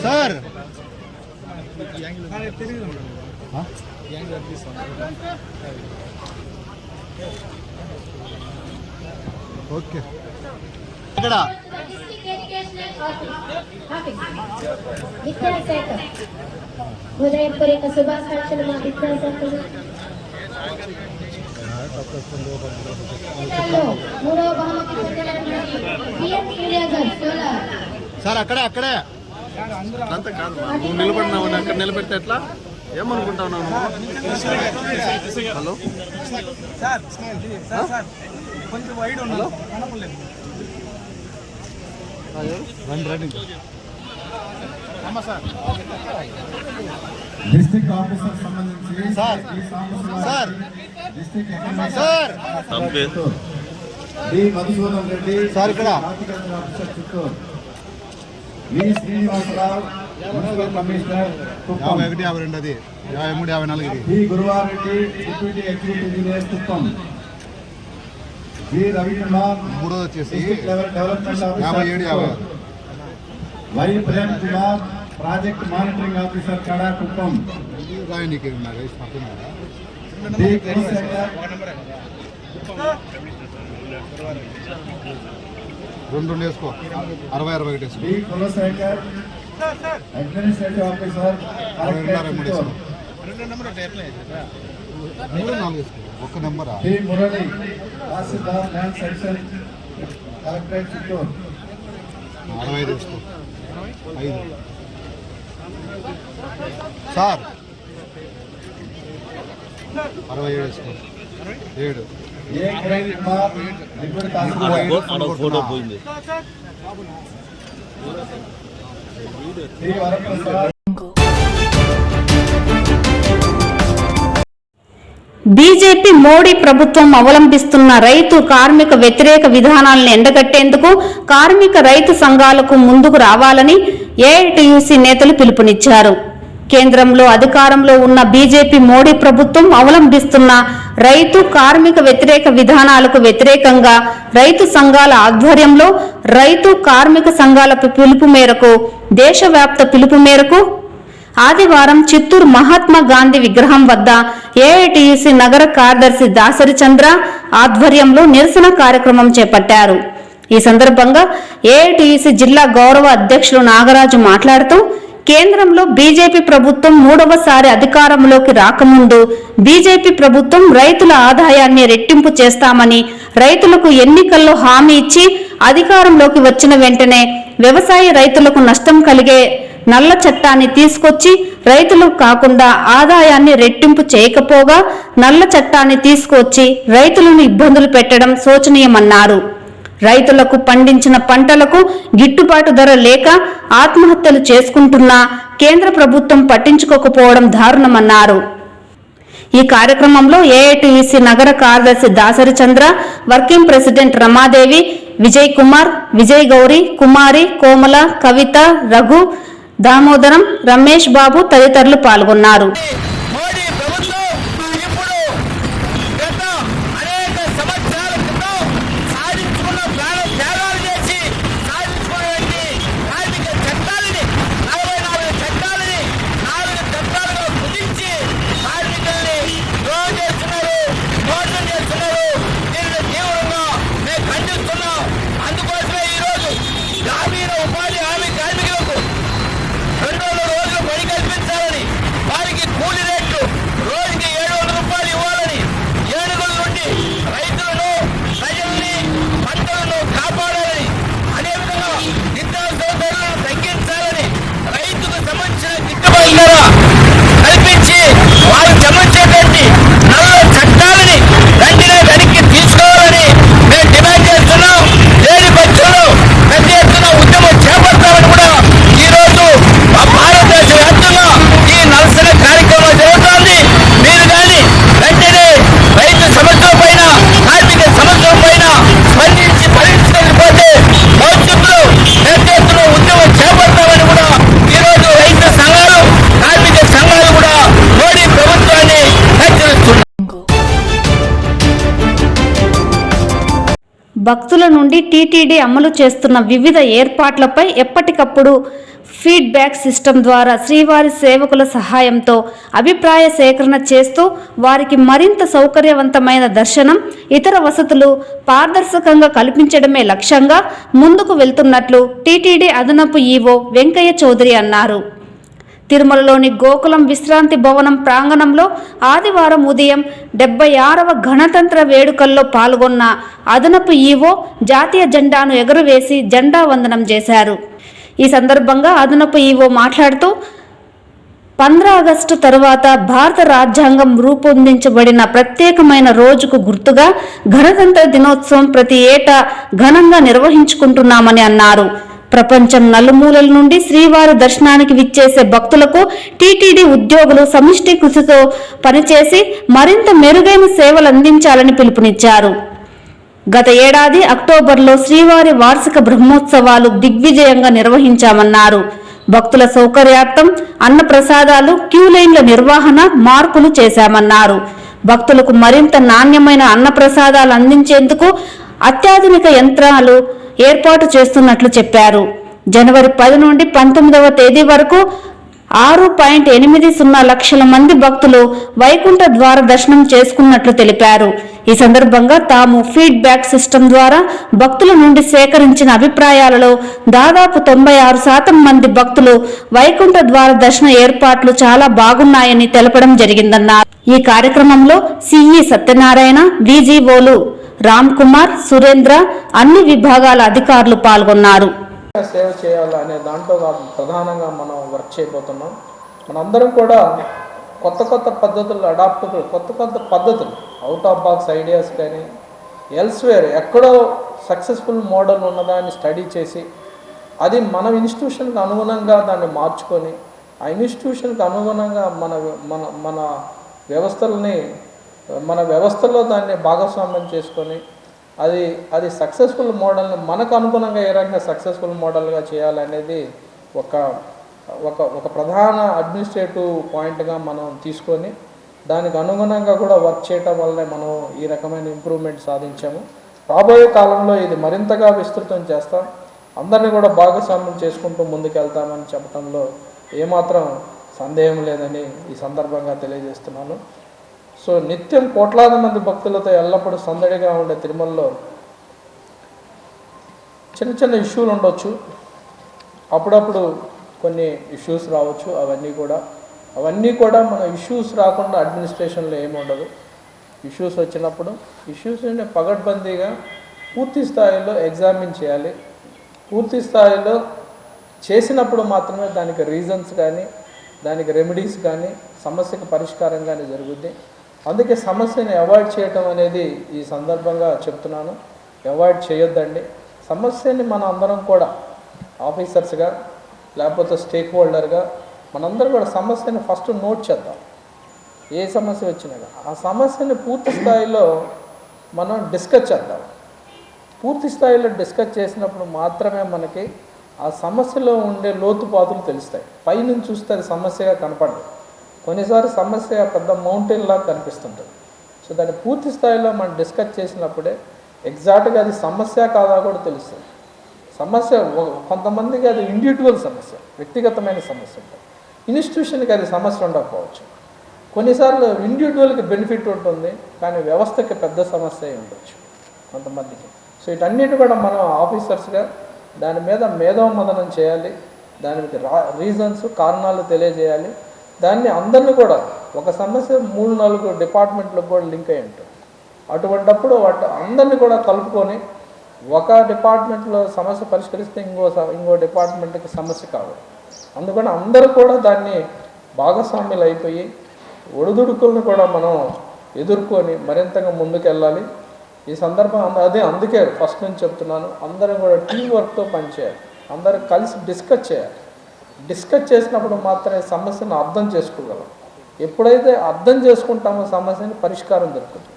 సార్ ఓకే ఇక్కడ విద్యాశాఖ ఉదయపూర్వక శుభాకాంక్షలు మా విద్యాశాఖ. మూడవ బహుమతి సార్ అక్కడే అంత కాదు, నువ్వు నిలబడినావు, అక్కడ నిలబెడితే ఎట్లా ఏమనుకుంటావు? హలో కొంచెం వైడ్ హలో రండి డిస్ట్రిక్ట్ ఆఫీసర్ సంబంధించి sir sir D Madhusudan Reddy sir ఇక్కడ officer Chittoor, V Srinivasarao municipal commissioner 51, 52, అది 53, 54 D Guruvareddy deputy executive engineer Kuppam, G Ravikumar మూడోది వచ్చేసి district level development 57, officer, Y Prem Kumar project monitoring officer KADA Kuppam, రాయనికి ఉన్నారు డి కులశేఖర్ 2 వేసుకో 60, 61 వేసుకో, డి కులశేఖర్ అడ్మినిస్ట్రేటివ్ ఆఫీసర్, 62, 63 వేసుకో. ఒక నెంబరా శ్రీ మురళి తహసీల్దార్ ల్యాండ్ సెక్షన్ కలెక్టరేట్ చిత్తూరు 65 వేసుకో 5 సార్ 67 వేసుకో 7 ఏ కిరణ్ కుమార్ డిప్యూటీ తహసీల్దార్ ఫోటో పోయింది శ్రీ వరప్రసాద్ బీజేపీ మోడీ ప్రభుత్వం అవలంబిస్తున్న రైతు కార్మిక వ్యతిరేక విధానాలను ఎండగట్టేందుకు కార్మిక రైతు సంఘాలకు ముందుకు రావాలని ఏఐటీయూసీ నేతలు పిలుపునిచ్చారు. కేంద్రంలో అధికారంలో ఉన్న బీజేపీ మోడీ ప్రభుత్వం అవలంబిస్తున్న రైతు కార్మిక వ్యతిరేక విధానాలకు వ్యతిరేకంగా రైతు సంఘాల ఆధ్వర్యంలో రైతు కార్మిక సంఘాల పిలుపు మేరకు దేశవ్యాప్త పిలుపు మేరకు ఆదివారం చిత్తూరు మహాత్మా గాంధీ విగ్రహం వద్ద ఏఐటీయూసీ నగర కార్యదర్శి దాసరి చంద్ర ఆధ్వర్యంలో నిరసన కార్యక్రమం చేపట్టారు. ఈ సందర్భంగా ఏఐటీయూసీ జిల్లా గౌరవ అధ్యక్షులు నాగరాజు మాట్లాడుతూ కేంద్రంలో బీజేపీ ప్రభుత్వం 3వసారి అధికారంలోకి రాకముందు బీజేపీ ప్రభుత్వం రైతుల ఆదాయాన్ని రెట్టింపు చేస్తామని రైతులకు ఎన్నికల్లో హామీ ఇచ్చి అధికారంలోకి వచ్చిన వెంటనే వ్యవసాయ రైతులకు నష్టం కలిగే నల్ల చట్టాన్ని తీసుకొచ్చి రైతులకు కాకుండా ఆదాయాన్ని రెట్టింపు చేయకపోగా నల్ల చట్టాన్ని తీసుకొచ్చి రైతులను ఇబ్బందులు పెట్టడం శోచనీయమన్నారు. రైతులకు పండించిన పంటలకు గిట్టుబాటు ధర లేక ఆత్మహత్యలు చేసుకుంటున్నా కేంద్ర ప్రభుత్వం పట్టించుకోకపోవడం దారుణమన్నారు. ఈ కార్యక్రమంలో ఏఐటీయూసీ నగర కార్యదర్శి దాసరి చంద్ర, వర్కింగ్ ప్రెసిడెంట్ రమాదేవి, విజయ్ కుమార్, విజయ్ గౌరి, కుమారి, కోమల, కవిత, రఘు, దామోదరం, రమేష్ బాబు తదితరులు పాల్గొన్నారు. మోడీ ప్రభుత్వం ఇప్పుడు గత అనేక సంవత్సరాల క్రితం సాధించుకున్న త్యాగాలు చేసి సాధించుకున్నటువంటి కార్మిక చట్టాలని 44 చట్టాలని 4 చట్టాలుగా కుదించి కార్మికుల్ని ద్రోహం చేస్తున్నారు, మోసం చేస్తున్నారు. దీనిని తీవ్రంగా మేము ఖండిస్తున్నాం. అందుకోసమే ఈరోజు గ్రామీణ ఉపాధి హామీ కార్మికులకు 200 రోజులు పని కల్పించాలని, వారికి కూలి రేట్లు రోజుకి 700 రూపాయలు ఇవ్వాలని, ఏనుగుల నుండి రైతులను, ప్రజల్ని, పంటలను కాపాడాలని, అదేవిధంగా నిత్యావసర ధరలను తగ్గించాలని, రైతుకు సంబంధించిన గిట్టుబాటు ధర కల్పించి వారికి సంబంధించినటువంటి నల్ల చట్టాలని వెంటనే వెనక్కి తీసుకోవాలని మేము డిమాండ్ చేస్తున్నాం. లేని పక్షంలో పెద్ద ఎత్తున ఉద్యమం చేపడతామని కూడా ఈరోజు భారతదేశ వ్యాప్తంగా ఈ నిరసన కార్యక్రమం జరుగుతోంది. మీరు కానీ వెంటనే రైతు సమస్యల పైన, కార్మిక సమస్యల పైన స్పందించి పరిష్కరించకపోతే భవిష్యత్తులో పెద్ద ఎత్తున ఉద్యమం చేపడతామని కూడా ఈరోజు రైతు సంఘాలు, కార్మిక సంఘాలు కూడా మోడీ ప్రభుత్వాన్ని హెచ్చరిస్తున్నారు. భక్తుల నుండి టీటీడీ అమలు చేస్తున్న వివిధ ఏర్పాట్లపై ఎప్పటికప్పుడు ఫీడ్బ్యాక్ సిస్టమ్ ద్వారా శ్రీవారి సేవకుల సహాయంతో అభిప్రాయ సేకరణ చేస్తూ వారికి మరింత సౌకర్యవంతమైన దర్శనం, ఇతర వసతులు పారదర్శకంగా కల్పించడమే లక్ష్యంగా ముందుకు వెళ్తున్నట్లు టీటీడీ అదనపు ఈవో వెంకయ్య చౌదరి అన్నారు. తిరుమలలోని గోకులం విశ్రాంతి భవనం ప్రాంగణంలో ఆదివారం ఉదయం 76వ గణతంత్ర వేడుకల్లో పాల్గొన్న అదనపు ఈవో జాతీయ జెండాను ఎగురవేసి జెండా వందనం చేశారు. ఈ సందర్భంగా అదనపు ఈవో మాట్లాడుతూ 15 ఆగస్టు తరువాత భారత రాజ్యాంగం రూపొందించబడిన ప్రత్యేకమైన రోజుకు గుర్తుగా గణతంత్ర దినోత్సవం ప్రతి ఏటా ఘనంగా నిర్వహించుకుంటున్నామని అన్నారు. ప్రపంచం నలుమూలల నుండి శ్రీవారి దర్శనానికి విచ్చేసే భక్తులకు టీటీడీ ఉద్యోగులు సమిష్టి కృషితో పనిచేసి మరింత మెరుగైన సేవలు అందించాలని పిలుపునిచ్చారు. గత ఏడాది అక్టోబర్లో శ్రీవారి వార్షిక బ్రహ్మోత్సవాలు దిగ్విజయంగా నిర్వహించామన్నారు. భక్తుల సౌకర్యార్థం అన్నప్రసాదాలు, క్యూలైన్ల నిర్వహణ మార్పులు చేశామన్నారు. భక్తులకు మరింత నాణ్యమైన అన్నప్రసాదాలు అందించేందుకు అత్యాధునిక యంత్రాలు ఏర్పాటు చేస్తున్నట్లు చెప్పారు. జనవరి 10 నుండి 19వ తేదీ వరకు 6.80 లక్షల మంది భక్తులు వైకుంఠ ద్వార దర్శనం చేసుకున్నట్లు తెలిపారు. ఈ సందర్భంగా తాము ఫీడ్బ్యాక్ సిస్టమ్ ద్వారా భక్తుల నుండి సేకరించిన అభిప్రాయాలలో దాదాపు 96% మంది భక్తులు వైకుంఠ ద్వార దర్శన ఏర్పాట్లు చాలా బాగున్నాయని తెలపడం జరిగిందన్నారు. ఈ కార్యక్రమంలో సిఈ సత్యనారాయణ, విజిఓలు రామ్ కుమార్, సురేంద్ర, అన్ని విభాగాల అధికారులు పాల్గొన్నారు. సేవ చేయాలి అనే దాంట్లో ప్రధానంగా మనం వర్క్ చేయబోతున్నాం. మనందరం కూడా కొత్త పద్ధతులు కొత్త పద్ధతులు అవుట్ ఆఫ్ బాక్స్ ఐడియాస్ కానీ ఎల్స్వేర్ ఎక్కడో సక్సెస్ఫుల్ మోడల్ ఉన్నదాన్ని స్టడీ చేసి అది మన ఇన్స్టిట్యూషన్కి అనుగుణంగా దాన్ని మార్చుకొని ఆ ఇన్స్టిట్యూషన్కి అనుగుణంగా మన వ్యవస్థలో దాన్ని భాగస్వామ్యం చేసుకొని అది సక్సెస్ఫుల్ మోడల్ని మనకు అనుగుణంగా ఏ రకంగా సక్సెస్ఫుల్ మోడల్గా చేయాలనేది ఒక ప్రధాన అడ్మినిస్ట్రేటివ్ పాయింట్గా మనం తీసుకొని దానికి అనుగుణంగా కూడా వర్క్ చేయటం వల్లనే మనం ఈ రకమైన ఇంప్రూవ్మెంట్ సాధించాము. రాబోయే కాలంలో ఇది మరింతగా విస్తృతం చేస్తాం. అందరినీ కూడా భాగస్వామ్యం చేసుకుంటూ ముందుకెళ్తామని చెప్పడంలో ఏమాత్రం సందేహం లేదని ఈ సందర్భంగా తెలియజేస్తున్నాను. సో నిత్యం కోట్లాది మంది భక్తులతో ఎల్లప్పుడూ సందడిగా ఉండే తిరుమలలో చిన్న ఇష్యూలు ఉండొచ్చు, అప్పుడప్పుడు కొన్ని ఇష్యూస్ రావచ్చు. అవన్నీ కూడా మన ఇష్యూస్ రాకుండా అడ్మినిస్ట్రేషన్లో ఏముండదు. ఇష్యూస్ వచ్చినప్పుడు ఇష్యూస్ని పగడ్బందీగా పూర్తి స్థాయిలో ఎగ్జామిన్ చేయాలి. పూర్తి స్థాయిలో చేసినప్పుడు మాత్రమే దానికి రీజన్స్ కానీ దానికి రెమెడీస్ కానీ సమస్యకు పరిష్కారం కానీ జరుగుద్ది. అందుకే సమస్యని అవాయిడ్ చేయటం అనేది ఈ సందర్భంగా చెప్తున్నాను. అవాయిడ్ చేయొద్దండి. సమస్యని మన అందరం కూడా ఆఫీసర్స్గా లేకపోతే స్టేక్ హోల్డర్గా మనందరం కూడా సమస్యని ఫస్ట్ నోట్ చేద్దాం. ఏ సమస్య వచ్చినా ఆ సమస్యని పూర్తి స్థాయిలో మనం డిస్కస్ చేద్దాం. పూర్తి స్థాయిలో డిస్కస్ చేసినప్పుడు మాత్రమే మనకి ఆ సమస్యలో ఉండే లోతుపాతులు తెలుస్తాయి. పైనుంచి చూస్తే అది సమస్యగా కనపడదు. కొన్నిసార్లు సమస్య పెద్ద మౌంటైన్ లాగా కనిపిస్తుంటుంది. సో దాన్ని పూర్తి స్థాయిలో మనం డిస్కస్ చేసినప్పుడే ఎగ్జాక్ట్గా అది సమస్య కాదా కూడా తెలుస్తుంది. సమస్య కొంతమందికి అది ఇండివిజువల్ సమస్య, వ్యక్తిగతమైన సమస్య ఉంటుంది. ఇన్స్టిట్యూషన్కి అది సమస్య ఉండకపోవచ్చు. కొన్నిసార్లు ఇండివిజువల్కి బెనిఫిట్ ఉంటుంది, కానీ వ్యవస్థకి పెద్ద సమస్య ఉండొచ్చు కొంతమందికి. సో వీటన్నిటి కూడా మనం ఆఫీసర్స్గా దాని మీద మేధోమథనం చేయాలి. దానికి రీజన్స్, కారణాలు తెలియజేయాలి. దాన్ని అందరినీ కూడా ఒక సమస్య 3-4 డిపార్ట్మెంట్లకు కూడా లింక్ అయి ఉంటుంది. అటువంటప్పుడు అందరినీ కూడా కలుపుకొని ఒక డిపార్ట్మెంట్లో సమస్య పరిష్కరిస్తే ఇంకో డిపార్ట్మెంట్కి సమస్య కావాలి. అందుకని అందరూ కూడా దాన్ని భాగస్వామ్యులు అయిపోయి ఒడిదుడుకులను కూడా మనం ఎదుర్కొని మరింతగా ముందుకెళ్ళాలి. ఈ సందర్భం అందుకే ఫస్ట్ నుంచి చెప్తున్నాను, అందరం కూడా టీం వర్క్తో పనిచేయాలి. అందరూ కలిసి డిస్కస్ చేయాలి. డిస్కస్ చేసినప్పుడు మాత్రమే సమస్యను అర్థం చేసుకోగలం. ఎప్పుడైతే అర్థం చేసుకుంటామో సమస్యని పరిష్కారం దొరుకుతుంది.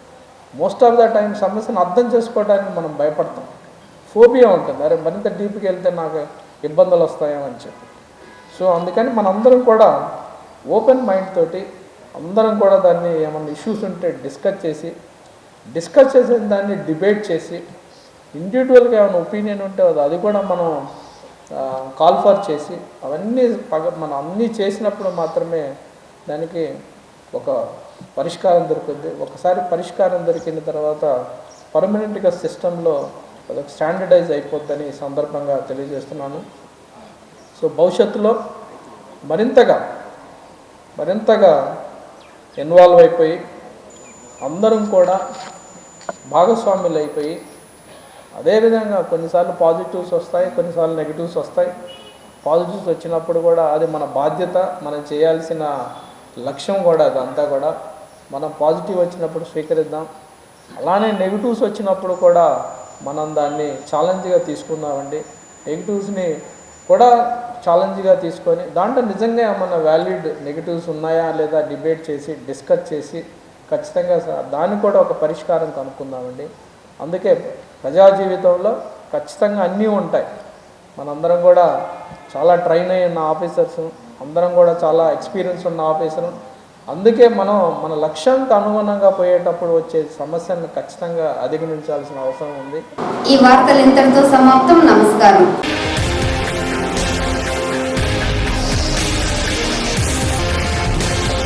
మోస్ట్ ఆఫ్ ద టైం సమస్యను అర్థం చేసుకోవడానికి మనం భయపడతాం. ఫోబియా ఉంటుంది, అరే మరింత డీప్కి వెళ్తే నాకు ఇబ్బందులు వస్తాయని చెప్పి. సో అందుకని మనందరం కూడా ఓపెన్ మైండ్ తోటి అందరం కూడా దాన్ని ఏమన్నా ఇష్యూస్ ఉంటే డిస్కస్ చేసి దాన్ని డిబేట్ చేసి ఇండివిజువల్గా ఏమైనా ఒపీనియన్ ఉంటే అది కూడా మనం కాల్ ఫర్ చేసి మనం అన్నీ చేసినప్పుడు మాత్రమే దానికి ఒక పరిష్కారం దొరుకుతుంది. ఒకసారి పరిష్కారం దొరికిన తర్వాత పర్మనెంట్గా సిస్టంలో అదొక స్టాండర్డైజ్ అయిపోద్దని ఈ సందర్భంగా తెలియజేస్తున్నాను. సో భవిష్యత్తులో మరింతగా ఇన్వాల్వ్ అయిపోయి అందరం కూడా భాగస్వాములు అయిపోయి, అదేవిధంగా కొన్నిసార్లు పాజిటివ్స్ వస్తాయి, కొన్నిసార్లు నెగిటివ్స్ వస్తాయి. పాజిటివ్స్ వచ్చినప్పుడు కూడా అది మన బాధ్యత, మనం చేయాల్సిన లక్ష్యం కూడా అదంతా కూడా మనం పాజిటివ్ వచ్చినప్పుడు స్వీకరిద్దాం. అలానే నెగిటివ్స్ వచ్చినప్పుడు కూడా మనం దాన్ని ఛాలెంజ్గా తీసుకుందామండి. నెగిటివ్స్ని కూడా ఛాలెంజ్గా తీసుకొని దాంట్లో నిజంగా ఏమన్నా వ్యాలిడ్ నెగిటివ్స్ ఉన్నాయా లేదా డిబేట్ చేసి డిస్కస్ చేసి ఖచ్చితంగా దాన్ని కూడా ఒక పరిష్కారం కనుక్కుందామండి. అందుకే ప్రజా జీవితంలో ఖచ్చితంగా అన్నీ ఉంటాయి. మనందరం కూడా చాలా ట్రైన్ అయి ఉన్న ఆఫీసర్స్, అందరం కూడా చాలా ఎక్స్పీరియన్స్ ఉన్న ఆఫీసర్. అందుకే మనం మన లక్ష్యానికి అనుగుణంగా పోయేటప్పుడు వచ్చే సమస్యలను ఖచ్చితంగా అధిగమించాల్సిన అవసరం ఉంది. ఈ వార్తలు ఇంతటితో సమాప్తం. నమస్కారం.